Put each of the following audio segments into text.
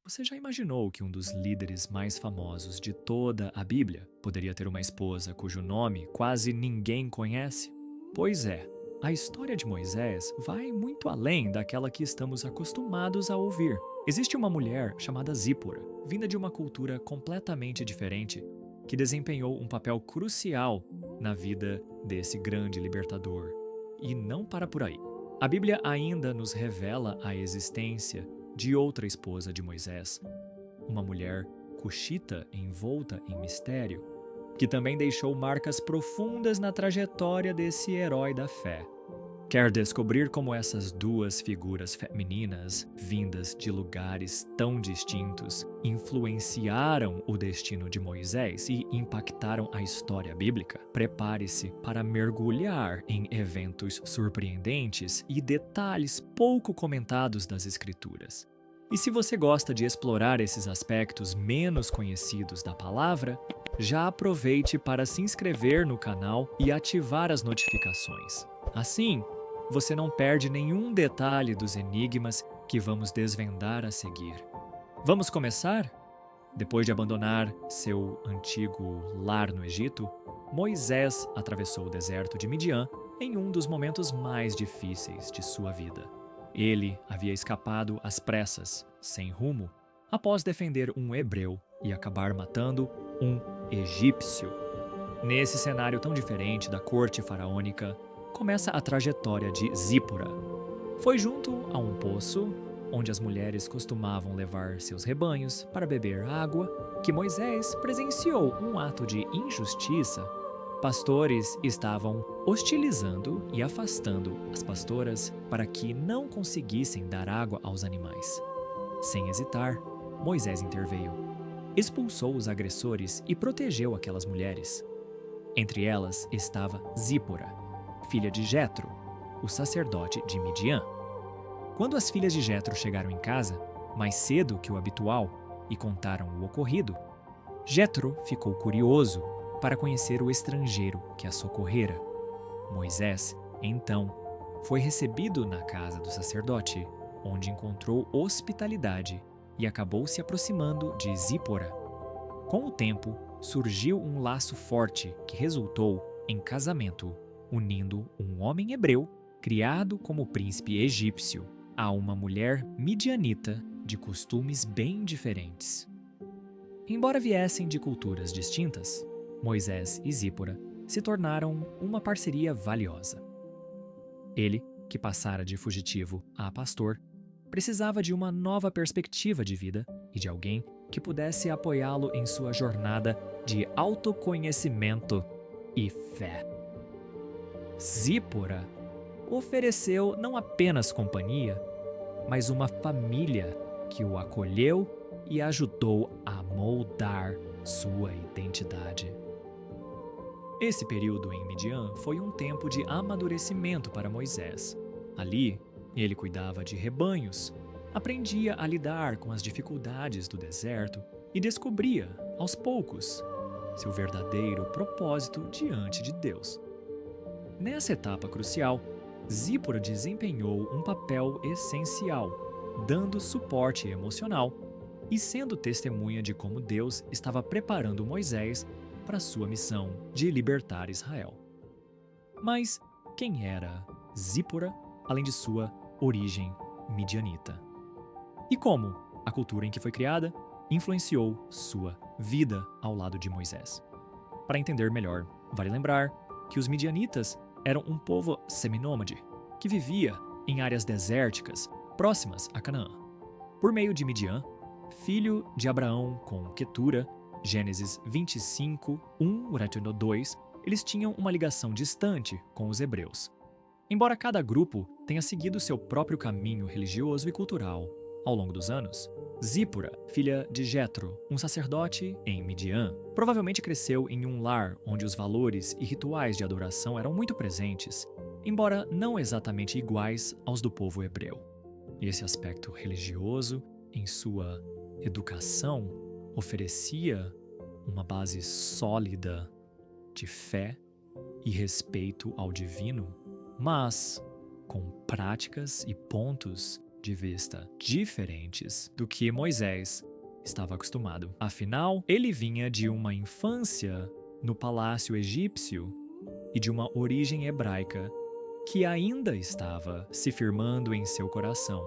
Você já imaginou que um dos líderes mais famosos de toda a Bíblia poderia ter uma esposa cujo nome quase ninguém conhece? Pois é, a história de Moisés vai muito além daquela que estamos acostumados a ouvir. Existe uma mulher chamada Zípora, vinda de uma cultura completamente diferente, que desempenhou um papel crucial na vida desse grande libertador. E não para por aí. A Bíblia ainda nos revela a existência de outra esposa de Moisés, uma mulher cuxita envolta em mistério, que também deixou marcas profundas na trajetória desse herói da fé. Quer descobrir como essas duas figuras femininas, vindas de lugares tão distintos, influenciaram o destino de Moisés e impactaram a história bíblica? Prepare-se para mergulhar em eventos surpreendentes e detalhes pouco comentados das Escrituras. E se você gosta de explorar esses aspectos menos conhecidos da palavra, já aproveite para se inscrever no canal e ativar as notificações. Assim, você não perde nenhum detalhe dos enigmas que vamos desvendar a seguir. Vamos começar? Depois de abandonar seu antigo lar no Egito, Moisés atravessou o deserto de Midian em um dos momentos mais difíceis de sua vida. Ele havia escapado às pressas, sem rumo, após defender um hebreu e acabar matando um egípcio. Nesse cenário tão diferente da corte faraônica, começa a trajetória de Zípora. Foi junto a um poço, onde as mulheres costumavam levar seus rebanhos para beber água, que Moisés presenciou um ato de injustiça. Pastores estavam hostilizando e afastando as pastoras para que não conseguissem dar água aos animais. Sem hesitar, Moisés interveio, expulsou os agressores e protegeu aquelas mulheres. Entre elas estava Zípora, filha de Jetro, o sacerdote de Midian. Quando as filhas de Jetro chegaram em casa, mais cedo que o habitual, e contaram o ocorrido, Jetro ficou curioso para conhecer o estrangeiro que a socorrera. Moisés, então, foi recebido na casa do sacerdote, onde encontrou hospitalidade e acabou se aproximando de Zípora. Com o tempo, surgiu um laço forte que resultou em casamento, unindo um homem hebreu, criado como príncipe egípcio, a uma mulher midianita de costumes bem diferentes. Embora viessem de culturas distintas, Moisés e Zípora se tornaram uma parceria valiosa. Ele, que passara de fugitivo a pastor, precisava de uma nova perspectiva de vida e de alguém que pudesse apoiá-lo em sua jornada de autoconhecimento e fé. Zípora ofereceu não apenas companhia, mas uma família que o acolheu e ajudou a moldar sua identidade. Esse período em Midian foi um tempo de amadurecimento para Moisés. Ali, ele cuidava de rebanhos, aprendia a lidar com as dificuldades do deserto e descobria, aos poucos, seu verdadeiro propósito diante de Deus. Nessa etapa crucial, Zípora desempenhou um papel essencial, dando suporte emocional e sendo testemunha de como Deus estava preparando Moisés para sua missão de libertar Israel. Mas quem era Zípora, além de sua origem midianita? E como a cultura em que foi criada influenciou sua vida ao lado de Moisés? Para entender melhor, vale lembrar que os midianitas eram um povo seminômade que vivia em áreas desérticas próximas a Canaã. Por meio de Midian, filho de Abraão com Quetura, Gênesis 25, 1-2, eles tinham uma ligação distante com os hebreus. Embora cada grupo tenha seguido seu próprio caminho religioso e cultural ao longo dos anos, Zípora, filha de Jetro, um sacerdote em Midian, provavelmente cresceu em um lar onde os valores e rituais de adoração eram muito presentes, embora não exatamente iguais aos do povo hebreu. E esse aspecto religioso, em sua educação, oferecia uma base sólida de fé e respeito ao divino, mas com práticas e pontos de vista diferentes do que Moisés estava acostumado. Afinal, ele vinha de uma infância no palácio egípcio e de uma origem hebraica que ainda estava se firmando em seu coração.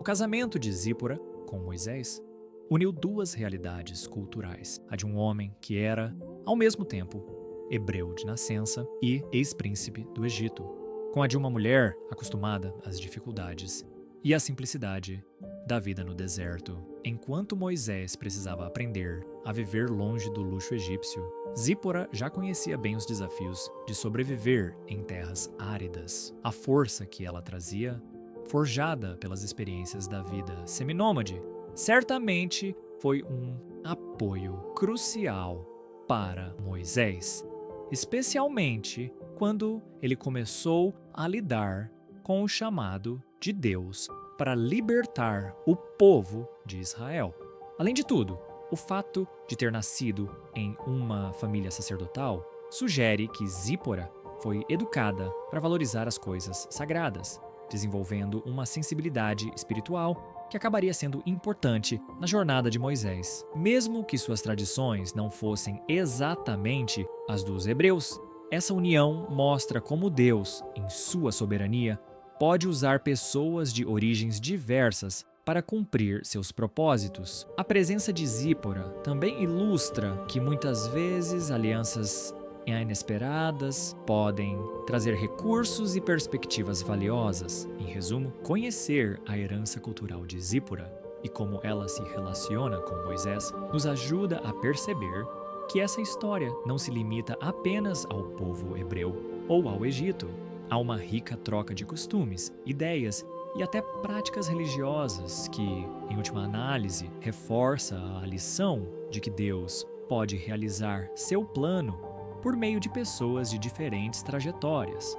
O casamento de Zípora com Moisés uniu duas realidades culturais: a de um homem que era, ao mesmo tempo, hebreu de nascença e ex-príncipe do Egito, com a de uma mulher acostumada às dificuldades e à simplicidade da vida no deserto. Enquanto Moisés precisava aprender a viver longe do luxo egípcio, Zípora já conhecia bem os desafios de sobreviver em terras áridas. A força que ela trazia, forjada pelas experiências da vida seminômade, certamente foi um apoio crucial para Moisés, especialmente quando ele começou a lidar com o chamado de Deus para libertar o povo de Israel. Além de tudo, o fato de ter nascido em uma família sacerdotal sugere que Zípora foi educada para valorizar as coisas sagradas, desenvolvendo uma sensibilidade espiritual que acabaria sendo importante na jornada de Moisés. Mesmo que suas tradições não fossem exatamente as dos hebreus, essa união mostra como Deus, em sua soberania, pode usar pessoas de origens diversas para cumprir seus propósitos. A presença de Zípora também ilustra que muitas vezes alianças inesperadas podem trazer recursos e perspectivas valiosas. Em resumo, conhecer a herança cultural de Zípora e como ela se relaciona com Moisés nos ajuda a perceber que essa história não se limita apenas ao povo hebreu ou ao Egito. Há uma rica troca de costumes, ideias e até práticas religiosas que, em última análise, reforça a lição de que Deus pode realizar seu plano por meio de pessoas de diferentes trajetórias.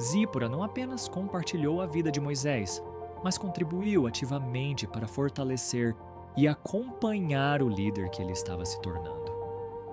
Zípora não apenas compartilhou a vida de Moisés, mas contribuiu ativamente para fortalecer e acompanhar o líder que ele estava se tornando.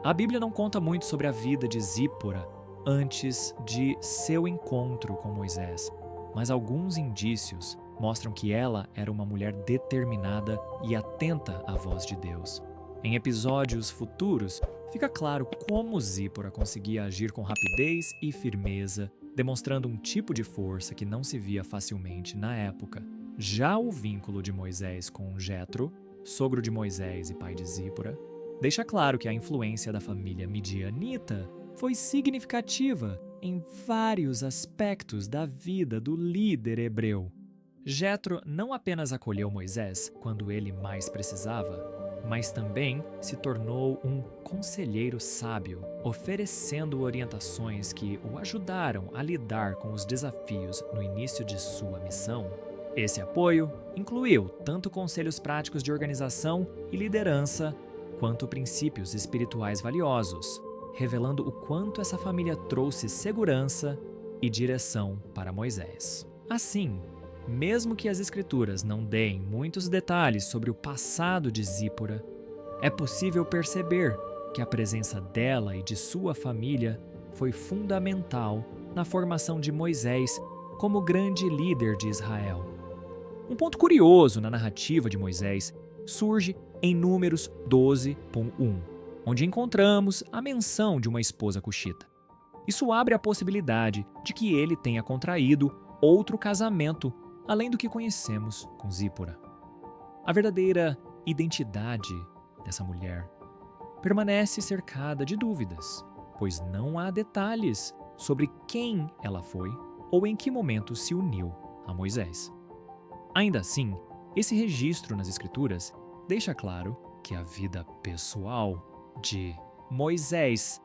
A Bíblia não conta muito sobre a vida de Zípora antes de seu encontro com Moisés, mas alguns indícios mostram que ela era uma mulher determinada e atenta à voz de Deus. Em episódios futuros, fica claro como Zípora conseguia agir com rapidez e firmeza, demonstrando um tipo de força que não se via facilmente na época. Já o vínculo de Moisés com Jetro, sogro de Moisés e pai de Zípora, deixa claro que a influência da família midianita foi significativa em vários aspectos da vida do líder hebreu. Jetro não apenas acolheu Moisés quando ele mais precisava, mas também se tornou um conselheiro sábio, oferecendo orientações que o ajudaram a lidar com os desafios no início de sua missão. Esse apoio incluiu tanto conselhos práticos de organização e liderança, quanto princípios espirituais valiosos, revelando o quanto essa família trouxe segurança e direção para Moisés. Assim, mesmo que as Escrituras não deem muitos detalhes sobre o passado de Zípora, é possível perceber que a presença dela e de sua família foi fundamental na formação de Moisés como grande líder de Israel. Um ponto curioso na narrativa de Moisés surge em Números 12:1, onde encontramos a menção de uma esposa cuxita. Isso abre a possibilidade de que ele tenha contraído outro casamento além do que conhecemos com Zípora. A verdadeira identidade dessa mulher permanece cercada de dúvidas, pois não há detalhes sobre quem ela foi ou em que momento se uniu a Moisés. Ainda assim, esse registro nas Escrituras deixa claro que a vida pessoal de Moisés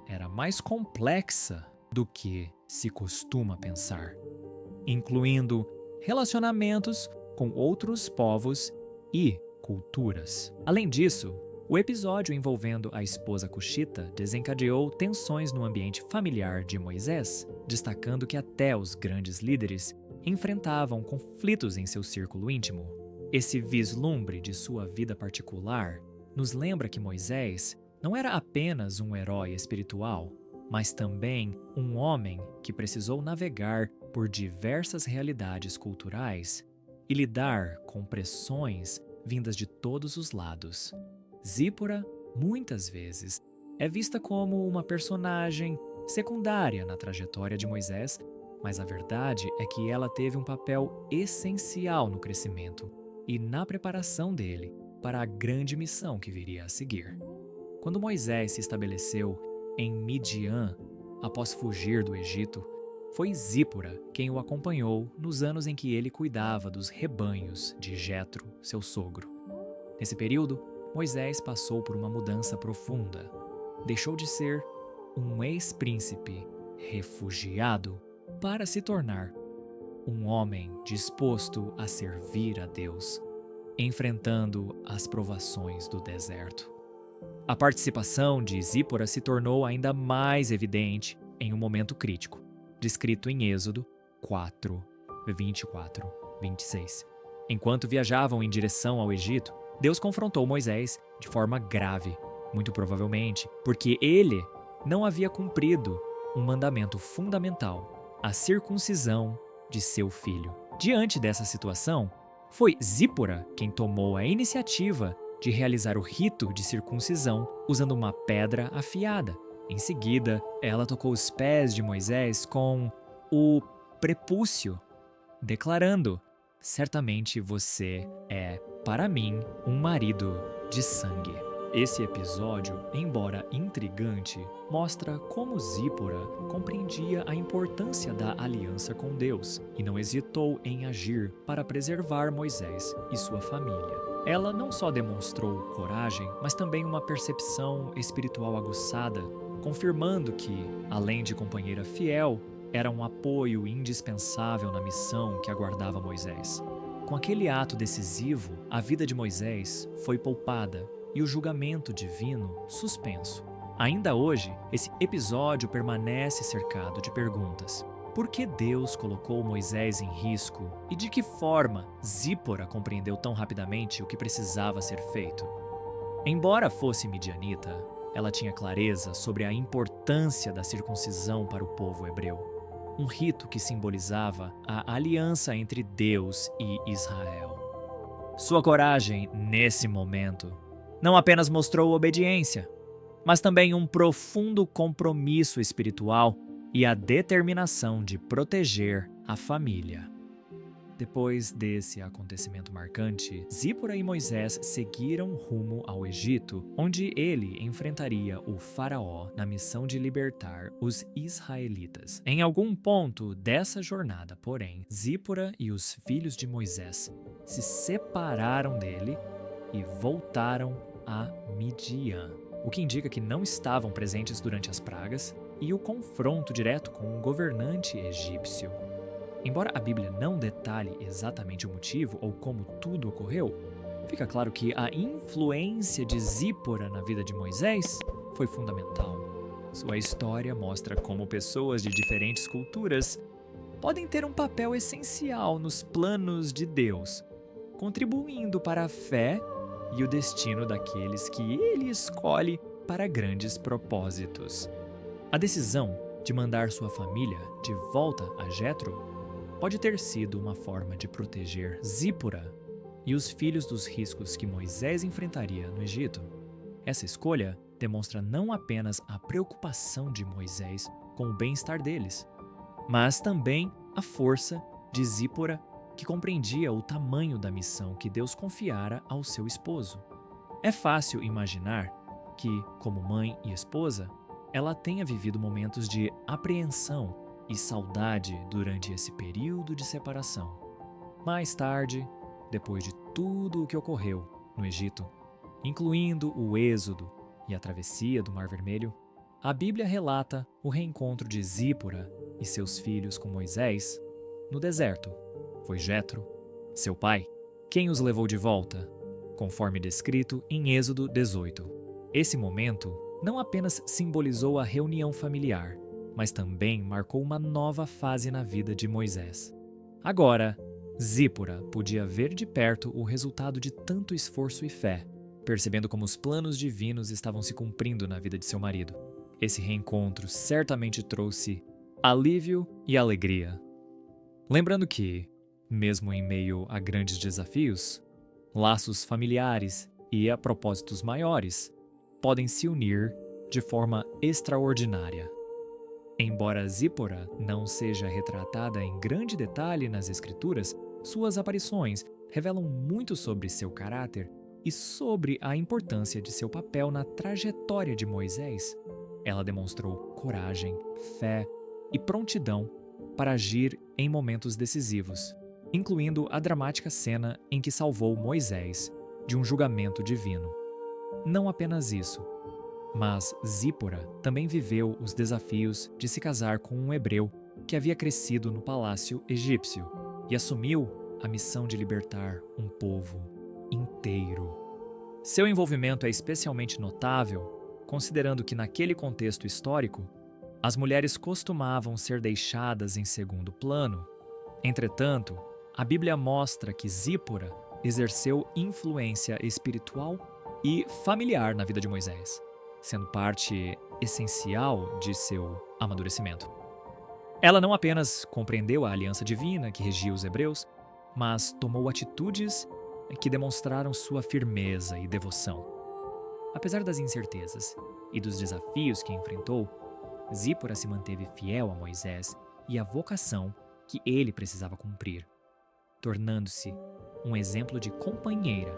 era mais complexa do que se costuma pensar, incluindo relacionamentos com outros povos e culturas. Além disso, o episódio envolvendo a esposa cuxita desencadeou tensões no ambiente familiar de Moisés, destacando que até os grandes líderes enfrentavam conflitos em seu círculo íntimo. Esse vislumbre de sua vida particular nos lembra que Moisés não era apenas um herói espiritual, mas também um homem que precisou navegar por diversas realidades culturais e lidar com pressões vindas de todos os lados. Zípora, muitas vezes, é vista como uma personagem secundária na trajetória de Moisés, mas a verdade é que ela teve um papel essencial no crescimento e na preparação dele para a grande missão que viria a seguir. Quando Moisés se estabeleceu em Midian, após fugir do Egito, foi Zípora quem o acompanhou nos anos em que ele cuidava dos rebanhos de Jetro, seu sogro. Nesse período, Moisés passou por uma mudança profunda. Deixou de ser um ex-príncipe refugiado para se tornar um homem disposto a servir a Deus, enfrentando as provações do deserto. A participação de Zípora se tornou ainda mais evidente em um momento crítico, descrito em Êxodo 4, 24, 26. Enquanto viajavam em direção ao Egito, Deus confrontou Moisés de forma grave, muito provavelmente porque ele não havia cumprido um mandamento fundamental, a circuncisão de seu filho. Diante dessa situação, foi Zípora quem tomou a iniciativa de realizar o rito de circuncisão usando uma pedra afiada. Em seguida, ela tocou os pés de Moisés com o prepúcio, declarando: "Certamente você é, para mim, um marido de sangue." Esse episódio, embora intrigante, mostra como Zípora compreendia a importância da aliança com Deus e não hesitou em agir para preservar Moisés e sua família. Ela não só demonstrou coragem, mas também uma percepção espiritual aguçada, confirmando que, além de companheira fiel, era um apoio indispensável na missão que aguardava Moisés. Com aquele ato decisivo, a vida de Moisés foi poupada e o julgamento divino suspenso. Ainda hoje, esse episódio permanece cercado de perguntas. Por que Deus colocou Moisés em risco e de que forma Zípora compreendeu tão rapidamente o que precisava ser feito? Embora fosse midianita, ela tinha clareza sobre a importância da circuncisão para o povo hebreu, um rito que simbolizava a aliança entre Deus e Israel. Sua coragem, nesse momento, não apenas mostrou obediência, mas também um profundo compromisso espiritual e a determinação de proteger a família. Depois desse acontecimento marcante, Zípora e Moisés seguiram rumo ao Egito, onde ele enfrentaria o faraó na missão de libertar os israelitas. Em algum ponto dessa jornada, porém, Zípora e os filhos de Moisés se separaram dele e voltaram a Midian, o que indica que não estavam presentes durante as pragas e o confronto direto com um governante egípcio. Embora a Bíblia não detalhe exatamente o motivo ou como tudo ocorreu, fica claro que a influência de Zípora na vida de Moisés foi fundamental. Sua história mostra como pessoas de diferentes culturas podem ter um papel essencial nos planos de Deus, contribuindo para a fé e o destino daqueles que ele escolhe para grandes propósitos. A decisão de mandar sua família de volta a Jetro pode ter sido uma forma de proteger Zípora e os filhos dos riscos que Moisés enfrentaria no Egito. Essa escolha demonstra não apenas a preocupação de Moisés com o bem-estar deles, mas também a força de Zípora, que compreendia o tamanho da missão que Deus confiara ao seu esposo. É fácil imaginar que, como mãe e esposa, ela tenha vivido momentos de apreensão e saudade durante esse período de separação. Mais tarde, depois de tudo o que ocorreu no Egito, incluindo o Êxodo e a travessia do Mar Vermelho, a Bíblia relata o reencontro de Zípora e seus filhos com Moisés no deserto. Foi Jetro, seu pai, quem os levou de volta, conforme descrito em Êxodo 18. Esse momento não apenas simbolizou a reunião familiar, mas também marcou uma nova fase na vida de Moisés. Agora, Zípora podia ver de perto o resultado de tanto esforço e fé, percebendo como os planos divinos estavam se cumprindo na vida de seu marido. Esse reencontro certamente trouxe alívio e alegria. Lembrando que, Mesmo em meio a grandes desafios, laços familiares e a propósitos maiores podem se unir de forma extraordinária. Embora Zípora não seja retratada em grande detalhe nas Escrituras, suas aparições revelam muito sobre seu caráter e sobre a importância de seu papel na trajetória de Moisés. Ela demonstrou coragem, fé e prontidão para agir em momentos decisivos, incluindo a dramática cena em que salvou Moisés de um julgamento divino. Não apenas isso, mas Zípora também viveu os desafios de se casar com um hebreu que havia crescido no palácio egípcio e assumiu a missão de libertar um povo inteiro. Seu envolvimento é especialmente notável, considerando que naquele contexto histórico, as mulheres costumavam ser deixadas em segundo plano. Entretanto, a Bíblia mostra que Zípora exerceu influência espiritual e familiar na vida de Moisés, sendo parte essencial de seu amadurecimento. Ela não apenas compreendeu a aliança divina que regia os hebreus, mas tomou atitudes que demonstraram sua firmeza e devoção. Apesar das incertezas e dos desafios que enfrentou, Zípora se manteve fiel a Moisés e à vocação que ele precisava cumprir, tornando-se um exemplo de companheira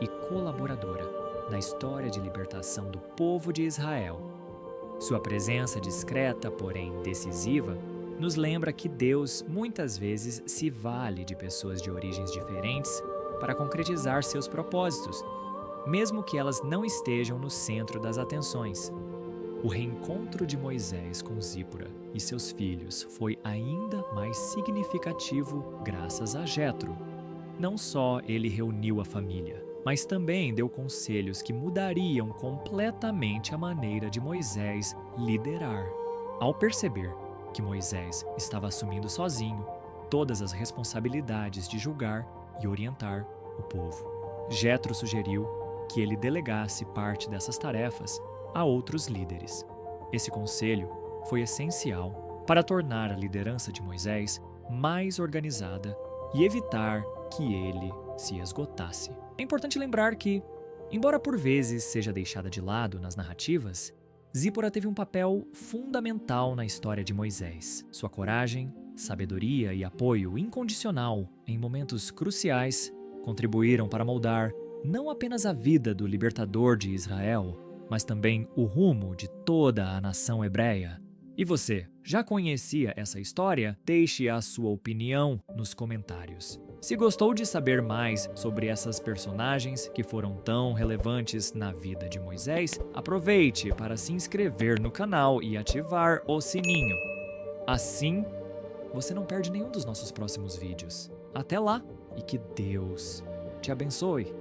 e colaboradora na história de libertação do povo de Israel. Sua presença discreta, porém decisiva, nos lembra que Deus muitas vezes se vale de pessoas de origens diferentes para concretizar seus propósitos, mesmo que elas não estejam no centro das atenções. O reencontro de Moisés com Zípora e seus filhos foi ainda mais significativo graças a Jetro. Não só ele reuniu a família, mas também deu conselhos que mudariam completamente a maneira de Moisés liderar. Ao perceber que Moisés estava assumindo sozinho todas as responsabilidades de julgar e orientar o povo, Jetro sugeriu que ele delegasse parte dessas tarefas a outros líderes. Esse conselho foi essencial para tornar a liderança de Moisés mais organizada e evitar que ele se esgotasse. É importante lembrar que, embora por vezes seja deixada de lado nas narrativas, Zípora teve um papel fundamental na história de Moisés. Sua coragem, sabedoria e apoio incondicional em momentos cruciais contribuíram para moldar não apenas a vida do libertador de Israel, mas também o rumo de toda a nação hebreia. E você, já conhecia essa história? Deixe a sua opinião nos comentários. Se gostou de saber mais sobre essas personagens que foram tão relevantes na vida de Moisés, aproveite para se inscrever no canal e ativar o sininho. Assim, você não perde nenhum dos nossos próximos vídeos. Até lá e que Deus te abençoe.